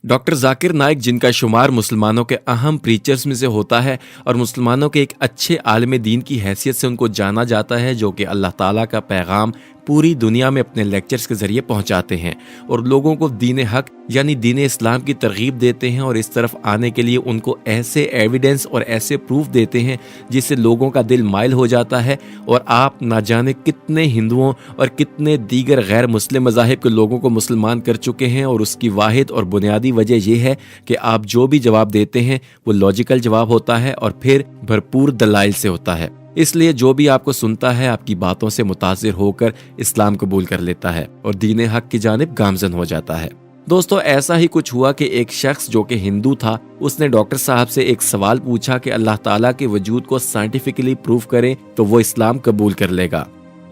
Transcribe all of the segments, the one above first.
Doctor Zakir Naik, जिनका शुमार मुसलमानों के अहम प्रीचर्स में से होता है और मुसलमानों के एक अच्छे आलिम दीन की हैसियत से उनको जाना जाता है, जो कि अल्लाह ताला का पैगाम पूरी दुनिया में अपने लेक्चर्स के जरिए पहुंचाते हैं और लोगों को दीन हक यानी दीन इस्लाम की तरगीब देते हैं और इस तरफ आने के लिए उनको ऐसे एविडेंस और ऐसे प्रूफ देते हैं जिससे लोगों का दिल माइल हो जाता है। और आप ना जाने कितने हिंदुओं और कितने दीगर गैर मुस्लिम मज़ाहिब के लोगों को मुसलमान कर चुके हैं, और उसकी वाहिद और बुनियादी वजह यह है कि आप जो भी जवाब देते हैं वो लॉजिकल जवाब होता है और फिर भरपूर दलाइल से होता है। इसलिए जो भी आपको सुनता है आपकी बातों से मुतासिर होकर इस्लाम कबूल कर लेता है और दीन हक की जानिब गामजन हो जाता है। दोस्तों, ऐसा ही कुछ हुआ कि एक शख्स जो कि हिंदू था, उसने डॉक्टर साहब से एक सवाल पूछा कि अल्लाह ताला के वजूद को साइंटिफिकली प्रूव करें तो वो इस्लाम कबूल कर लेगा।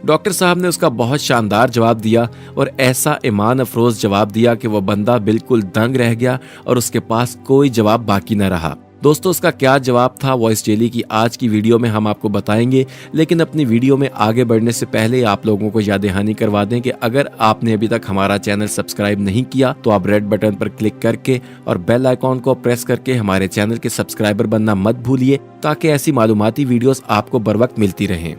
डॉक्टर साहब ने उसका बहुत शानदार जवाब दिया और ऐसा ईमान अफरोज जवाब दिया कि वो बंदा बिल्कुल दंग रह गया और उसके पास कोई जवाब बाकी न रहा। दोस्तों, उसका क्या जवाब था वॉइस डेली की आज की वीडियो में हम आपको बताएंगे, लेकिन अपनी वीडियो में आगे बढ़ने से पहले आप लोगों को याद दहानी करवा दें कि अगर आपने अभी तक हमारा चैनल सब्सक्राइब नहीं किया तो आप रेड बटन पर क्लिक करके और बेल आइकॉन को प्रेस करके हमारे चैनल के सब्सक्राइबर बनना मत भूलिए, ताकि ऐसी मालूमाती वीडियोस आपको बर वक्त मिलती रहें।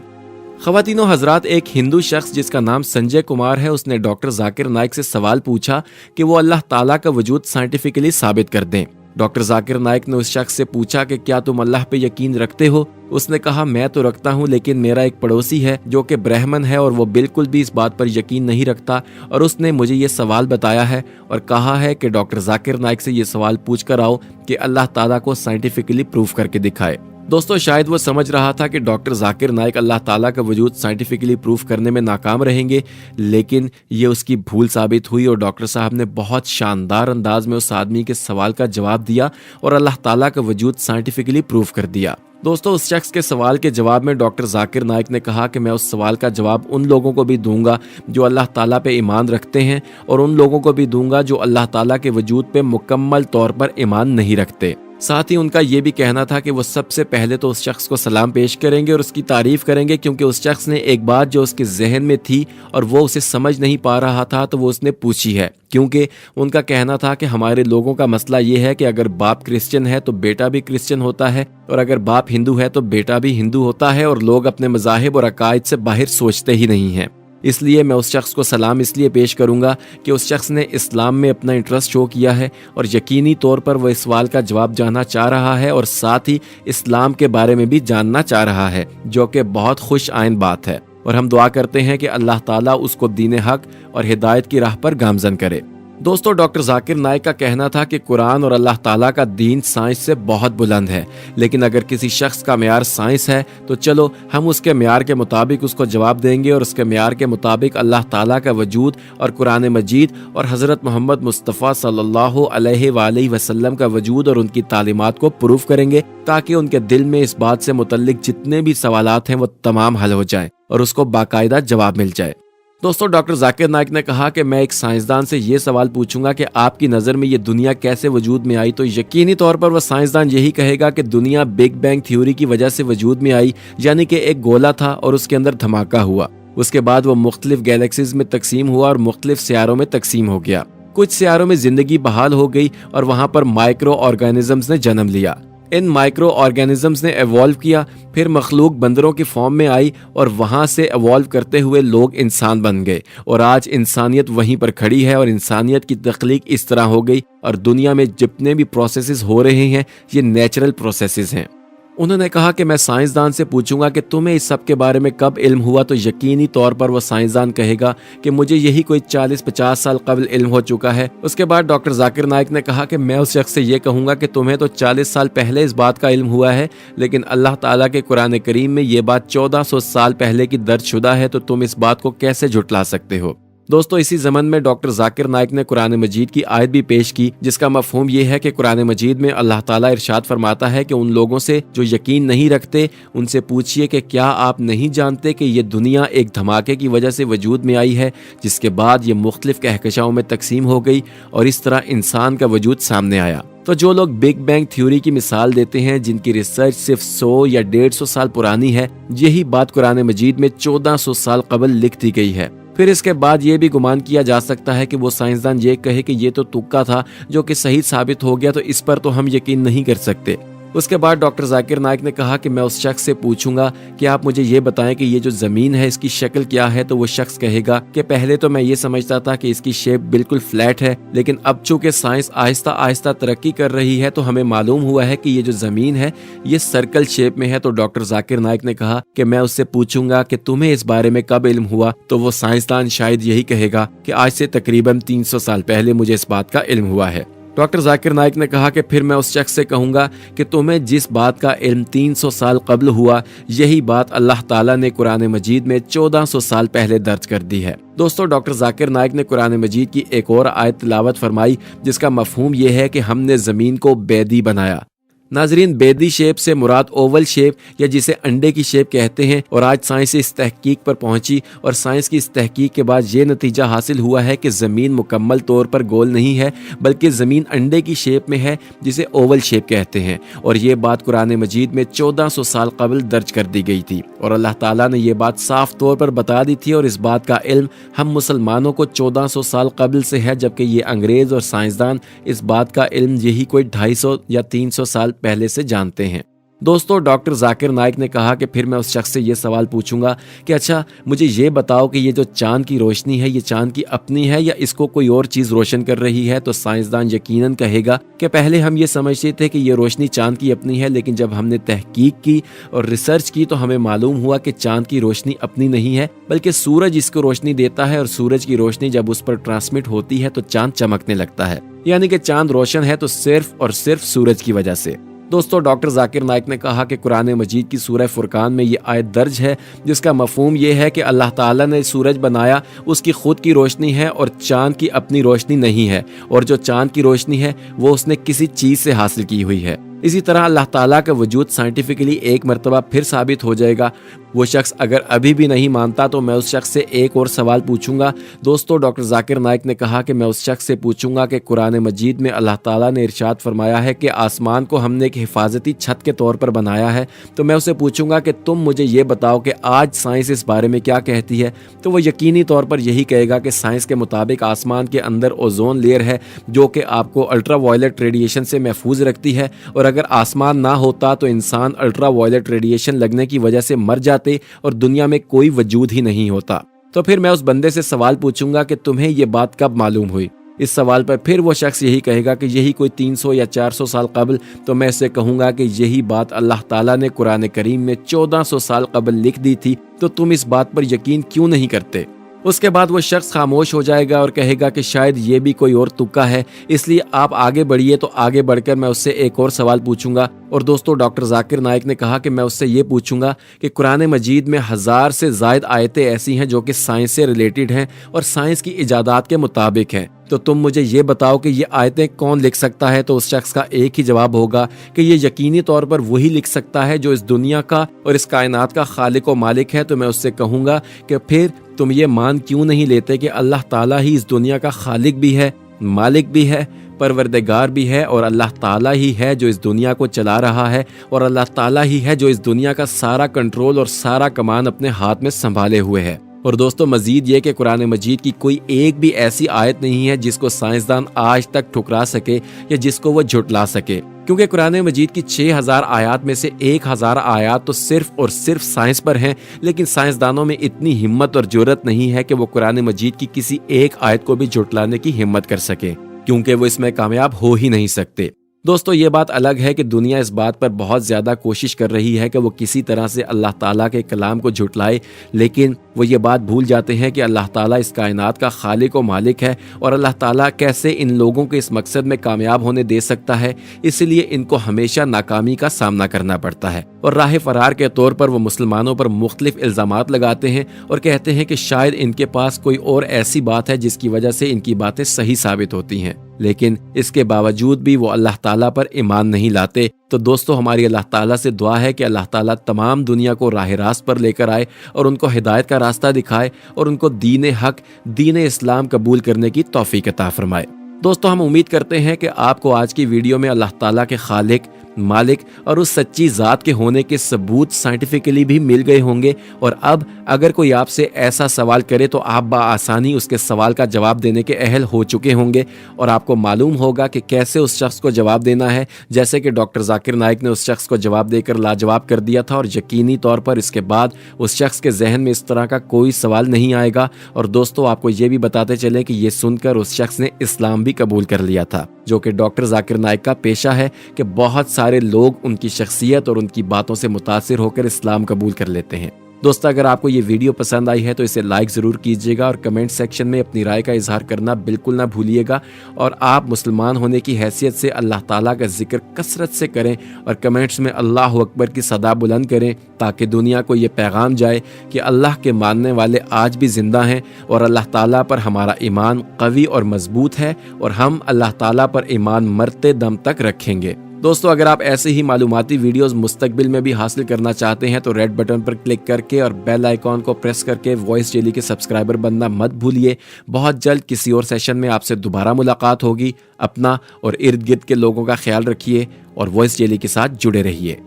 ख़वातीनो हजरात, एक हिंदू शख्स जिसका नाम संजय कुमार है, उसने डॉक्टर जाकिर नाइक से सवाल पूछा कि वो अल्लाह ताला का वजूद साइंटिफिकली साबित कर दें। डॉक्टर जाकिर नाइक ने उस शख्स से पूछा कि क्या तुम अल्लाह पे यकीन रखते हो? उसने कहा, मैं तो रखता हूँ, लेकिन मेरा एक पड़ोसी है जो कि ब्राह्मण है और वो बिल्कुल भी इस बात पर यकीन नहीं रखता, और उसने मुझे ये सवाल बताया है और कहा है कि डॉक्टर जाकिर नाइक से ये सवाल पूछ कर आओ कि अल्लाह ताला को साइंटिफिकली प्रूफ करके दिखाए। दोस्तों, शायद वो समझ रहा था कि डॉक्टर जाकिर नाइक अल्लाह ताला का वजूद साइंटिफिकली प्रूफ करने में नाकाम रहेंगे, लेकिन ये उसकी भूल साबित हुई और डॉक्टर साहब ने बहुत शानदार अंदाज में उस आदमी के सवाल का जवाब दिया और अल्लाह ताला का वजूद साइंटिफिकली प्रूफ कर दिया। दोस्तों, उस शख्स के सवाल के जवाब में डॉक्टर जाकिर नाइक ने कहा कि मैं उस सवाल का जवाब उन लोगों को भी दूंगा जो अल्लाह ताला पे ईमान रखते हैं और उन लोगों को भी दूंगा जो अल्लाह ताला के वजूद पे मुकम्मल तौर पर ईमान नहीं रखते। साथ ही उनका ये भी कहना था कि वो सबसे पहले तो उस शख्स को सलाम पेश करेंगे और उसकी तारीफ करेंगे, क्योंकि उस शख्स ने एक बात जो उसके जहन में थी और वो उसे समझ नहीं पा रहा था तो वो उसने पूछी है। क्योंकि उनका कहना था कि हमारे लोगों का मसला ये है कि अगर बाप क्रिश्चियन है तो बेटा भी क्रिश्चियन होता है, और अगर बाप हिंदू है तो बेटा भी हिंदू होता है, और लोग अपने मज़ाहिब और अकायद से बाहर सोचते ही नहीं हैं। इसलिए मैं उस शख्स को सलाम इसलिए पेश करूंगा कि उस शख्स ने इस्लाम में अपना इंटरेस्ट शो किया है और यकीनी तौर पर वह इस सवाल का जवाब जानना चाह रहा है और साथ ही इस्लाम के बारे में भी जानना चाह रहा है, जो कि बहुत खुश आइन बात है। और हम दुआ करते हैं कि अल्लाह ताला उसको दीन हक और हिदायत की राह पर गामजन करे। दोस्तों, डॉक्टर जाकिर नाइक का कहना था कि कुरान और अल्लाह ताला का दीन साइंस से बहुत बुलंद है, लेकिन अगर किसी शख्स का म्यार साइंस है तो चलो हम उसके म्यार के मुताबिक उसको जवाब देंगे और उसके म्यार के मुताबिक अल्लाह ताला का वजूद और कुरान मजीद और हज़रत मोहम्मद मुस्तफ़ा सल्लल्लाहु अलैहि वसल्लम का वजूद और उनकी तालीमात को प्रूफ करेंगे, ताकि उनके दिल में इस बात से मुतल्लिक जितने भी सवालात हैं वो तमाम हल हो जाएं और उसको बाकायदा जवाब मिल जाए। दोस्तों, डॉक्टर जाकिर नाइक ने कहा कि मैं एक साइंसदान से ये सवाल पूछूंगा कि आपकी नज़र में ये दुनिया कैसे वजूद में आई, तो यकीनी तौर पर वह साइंसदान यही कहेगा कि दुनिया बिग बैंग थ्योरी की वजह से वजूद में आई, यानी कि एक गोला था और उसके अंदर धमाका हुआ। उसके बाद वो मुख्तलिफ गैलेक्सीज में तकसीम हुआ और मुख्तलिफ सियारों में तकसीम हो गया। कुछ सियारों में जिंदगी बहाल हो गई और वहां पर माइक्रो ऑर्गेनिजम्स ने जन्म लिया। इन माइक्रो ऑर्गेनिजम्स ने एवॉल्व किया, फिर मखलूक बंदरों की फॉर्म में आई और वहां से एवॉल्व करते हुए लोग इंसान बन गए, और आज इंसानियत वहीं पर खड़ी है और इंसानियत की तख्लीक इस तरह हो गई और दुनिया में जितने भी प्रोसेसेस हो रहे हैं ये नेचुरल प्रोसेसेस हैं। उन्होंने कहा कि मैं साइंसदान से पूछूंगा कि तुम्हें इस सब के बारे में कब इल्म हुआ, तो यकीनी तौर पर वो साइंसदान कहेगा कि मुझे यही कोई 40-50 साल कबल इल्म हो चुका है। उसके बाद डॉक्टर जाकिर नाइक ने कहा कि मैं उस शख्स से ये कहूंगा कि तुम्हें तो 40 साल पहले इस बात का इल्म हुआ है, लेकिन अल्लाह ताला के कुरान करीम में ये बात 1400 साल पहले की दर्ज शुदा है, तो तुम इस बात को कैसे झुटला सकते हो। दोस्तों, इसी ज़मन में डॉक्टर जाकिर नाइक ने कुरान मजीद की आयत भी पेश की, जिसका मफहूम ये है कि कुरान मजीद में अल्लाह ताला इरशाद फरमाता है कि उन लोगों से जो यकीन नहीं रखते उनसे पूछिए कि क्या आप नहीं जानते कि ये दुनिया एक धमाके की वजह से वजूद में आई है, जिसके बाद ये मुख्तलिफ कहकशाओं में तकसीम हो गई और इस तरह इंसान का वजूद सामने आया। तो जो लोग बिग बैंग थ्योरी की मिसाल देते हैं, जिनकी रिसर्च सिर्फ 100 या 150 साल पुरानी है, यही बात कुरान मजीद में 1400 साल कबल लिख दी गई है। फिर इसके बाद ये भी गुमान किया जा सकता है कि वो साइंसदान ये कहे कि ये तो तुक्का था जो कि सही साबित हो गया, तो इस पर तो हम यकीन नहीं कर सकते। उसके बाद डॉक्टर जाकिर नाइक ने कहा कि मैं उस शख्स से पूछूंगा कि आप मुझे ये बताएं कि ये जो ज़मीन है इसकी शक्ल क्या है। तो वो शख्स कहेगा कि पहले तो मैं ये समझता था कि इसकी शेप बिल्कुल फ्लैट है, लेकिन अब चूंकि साइंस आहिस्ता आहिस्ता तरक्की कर रही है तो हमें मालूम हुआ है कि ये जो ज़मीन है ये सर्कल शेप में है। तो डॉक्टर जाकिर नाइक ने कहा कि मैं उससे पूछूंगा कि तुम्हें इस बारे में कब इल्म हुआ। तो वो साइंसदान शायद यही कहेगा कि आज से तकरीबन 300 साल पहले मुझे इस बात का इल्म हुआ है। डॉक्टर जाकिर नाइक ने कहा कि फिर मैं उस शख्स से कहूंगा कि तुम्हें जिस बात का इल्म 300 साल कब्ल हुआ, यही बात अल्लाह ताला ने कुरान मजीद में 1400 साल पहले दर्ज कर दी है। दोस्तों, डॉक्टर जाकिर नाइक ने कुरान मजीद की एक और आयत तिलावत फरमाई जिसका मफहूम यह है कि हमने ज़मीन को बेदी बनाया। नाजरीन, बेदी शेप से मुराद ओवल शेप या जिसे अंडे की शेप कहते हैं, और आज साइंस इस तहकीक पर पहुंची और साइंस की इस तहकीक के बाद ये नतीजा हासिल हुआ है कि ज़मीन मुकम्मल तौर पर गोल नहीं है बल्कि ज़मीन अंडे की शेप में है जिसे ओवल शेप कहते हैं। और ये बात कुरान मजीद में 1400 साल कबल दर्ज कर दी गई थी और अल्लाह ताला ने ये बात साफ तौर पर बता दी थी। और इस बात का इल्म हम मुसलमानों को 1400 साल कबल से है, जबकि ये अंग्रेज़ और साइंसदान इस बात का इल्म यही कोई 250 या 300 साल पहले से जानते हैं। दोस्तों, डॉक्टर जाकिर नाइक ने कहा कि फिर मैं उस शख्स से ये सवाल पूछूंगा कि अच्छा मुझे ये बताओ कि ये जो चांद की रोशनी है ये चांद की अपनी है या इसको कोई और चीज़ रोशन कर रही है। तो साइंसदान यकीनन कहेगा कि पहले हम ये समझते थे कि ये रोशनी चांद की अपनी है, लेकिन जब हमने तहकीक की और रिसर्च की तो हमें मालूम हुआ कि चांद की रोशनी अपनी नहीं है बल्कि सूरज इसको रोशनी देता है, और सूरज की रोशनी जब उस पर ट्रांसमिट होती है तो चांद चमकने लगता है। यानी कि चांद रोशन है तो सिर्फ और सिर्फ सूरज की वजह से। दोस्तों, डॉक्टर जाकिर नाइक ने कहा कि कुरान मजीद की सूरह फुरकान में ये आयत दर्ज है जिसका मफहूम ये है कि अल्लाह ताला ने सूरज बनाया, उसकी खुद की रोशनी है और चांद की अपनी रोशनी नहीं है, और जो चांद की रोशनी है वो उसने किसी चीज़ से हासिल की हुई है। इसी तरह अल्लाह ताला का वजूद साइंटिफिकली एक मरतबा फिर साबित हो जाएगा। वो शख्स अगर अभी भी नहीं मानता तो मैं उस शख्स से एक और सवाल पूछूंगा। दोस्तों, डॉक्टर जाकिर नाइक ने कहा कि मैं उस शख्स से पूछूंगा कि कुरान मजीद में अल्लाह ताला ने इरशाद फरमाया है कि आसमान को हमने एक हिफाजती छत के तौर पर बनाया है। तो मैं उसे पूछूंगा कि तुम मुझे ये बताओ कि आज साइंस इस बारे में क्या कहती है। तो वो यकीनी तौर पर यही कहेगा कि साइंस के मुताबिक आसमान के अंदर ओजोन लेयर है जो कि आपको अल्ट्रा वायलेट रेडिएशन से महफूज रखती है, और अगर आसमान ना होता तो इंसान अल्ट्रा वायलेट रेडिएशन लगने की वजह से मर जाते और दुनिया में कोई वजूद ही नहीं होता। तो फिर मैं उस बंदे से सवाल पूछूंगा कि तुम्हें ये बात कब मालूम हुई। इस सवाल पर फिर वो शख्स यही कहेगा कि यही कोई 300 या 400 साल कबल। तो मैं इससे कहूंगा कि यही बात अल्लाह ताला ने कुरान करीम में 1400 साल कबल लिख दी थी, तो तुम इस बात पर यकीन क्यों नहीं करते। उसके बाद वो शख्स खामोश हो जाएगा और कहेगा कि शायद ये भी कोई और तुक्का है, इसलिए आप आगे बढ़िए। तो आगे बढ़कर मैं उससे एक और सवाल पूछूंगा। और दोस्तों, डॉक्टर जाकिर नाइक ने कहा कि मैं उससे ये पूछूंगा कि कुरान मजीद में 1000 से ज़ायद आयतें ऐसी हैं जो कि साइंस से रिलेटेड हैं और साइंस की इजादात के मुताबिक हैं। तो तुम मुझे ये बताओ कि ये आयतें कौन लिख सकता है। तो उस शख्स का एक ही जवाब होगा कि ये यकीनी तौर पर वही लिख सकता है जो इस दुनिया का और इस कायनात का खालिक व मालिक है। तो मैं उससे कहूँगा कि फिर तुम ये मान क्यों नहीं लेते कि अल्लाह ताला ही इस दुनिया का खालिक भी है, मालिक भी है, परवरदिगार भी है, और अल्लाह ताला ही है जो इस दुनिया को चला रहा है, और अल्लाह ताला ही है जो इस दुनिया का सारा कंट्रोल और सारा कमान अपने हाथ में संभाले हुए है। और दोस्तों, मजीद ये कि कुरान मजीद की कोई एक भी ऐसी आयत नहीं है जिसको साइंसदान आज तक ठुकरा सके या जिसको वो झुटला सके, क्योंकि कुरान मजीद की 6000 आयात में से 1000 आयात तो सिर्फ और सिर्फ साइंस पर हैं। लेकिन साइंसदानों में इतनी हिम्मत और जुर्रत नहीं है कि वो कुरान मजीद की किसी एक आयत को भी झुटलाने की हिम्मत कर सके, क्योंकि वो इसमें कामयाब हो ही नहीं सकते। दोस्तों, ये बात अलग है कि दुनिया इस बात पर बहुत ज़्यादा कोशिश कर रही है कि वो किसी तरह से अल्लाह ताला के कलाम को झुटलाए, लेकिन वो ये बात भूल जाते हैं कि अल्लाह ताला इस कायनात का खालिक व मालिक है, और अल्लाह ताला कैसे इन लोगों को इस मकसद में कामयाब होने दे सकता है। इसलिए इनको हमेशा नाकामी का सामना करना पड़ता है, और राह फरार के तौर पर वो मुसलमानों पर मुख्तलिफ इल्ज़ामात लगाते हैं और कहते हैं कि शायद इनके पास कोई और ऐसी बात है जिसकी वजह से इनकी बातें सही साबित होती हैं, लेकिन इसके बावजूद भी वो अल्लाह ताला पर ईमान नहीं लाते। तो दोस्तों, हमारी अल्लाह ताला से दुआ है कि अल्लाह ताला तमाम दुनिया को राह रास्त पर लेकर आए और उनको हिदायत का रास्ता दिखाए और उनको दीन हक, दीन इस्लाम कबूल करने की तौफीक अता फरमाए। दोस्तों, हम उम्मीद करते हैं कि आपको आज की वीडियो में अल्लाह ताला के खालिक, मालिक और उस सच्ची ज़ात के होने के सबूत साइंटिफिकली भी मिल गए होंगे। और अब अगर कोई आपसे ऐसा सवाल करे तो आप बआसानी उसके सवाल का जवाब देने के अहल हो चुके होंगे और आपको मालूम होगा कि कैसे उस शख्स को जवाब देना है, जैसे कि डॉक्टर जाकिर नाइक ने उस शख्स को जवाब देकर लाजवाब कर दिया था। और यकीनी तौर पर इसके बाद उस शख्स के जहन में इस तरह का कोई सवाल नहीं आएगा। और दोस्तों, आपको ये भी बताते चले कि ये सुनकर उस शख्स ने इस्लाम भी कबूल कर लिया था, जो कि डॉक्टर जाकिर नाइक का पेशा है कि बहुत सारे लोग उनकी शख्सियत और उनकी बातों से मुतासिर होकर इस्लाम कबूल कर लेते हैं। दोस्तों, अगर आपको ये वीडियो पसंद आई है तो इसे लाइक ज़रूर कीजिएगा और कमेंट सेक्शन में अपनी राय का इजहार करना बिल्कुल ना भूलिएगा। और आप मुसलमान होने की हैसियत से अल्लाह ताला का जिक्र कसरत से करें और कमेंट्स में अल्लाह अकबर की सदा बुलंद करें, ताकि दुनिया को ये पैगाम जाए कि अल्लाह के मानने वाले आज भी ज़िंदा हैं और अल्लाह ताला पर हमारा ईमान कवी और मजबूत है और हम अल्लाह ताला पर ईमान मरते दम तक रखेंगे। दोस्तों, अगर आप ऐसे ही मालूमाती वीडियोस मुस्तकबिल में भी हासिल करना चाहते हैं तो रेड बटन पर क्लिक करके और बेल आइकॉन को प्रेस करके वॉइस डेली के सब्सक्राइबर बनना मत भूलिए। बहुत जल्द किसी और सेशन में आपसे दोबारा मुलाकात होगी। अपना और इर्द गिर्द के लोगों का ख्याल रखिए और वॉइस डेली के साथ जुड़े रहिए।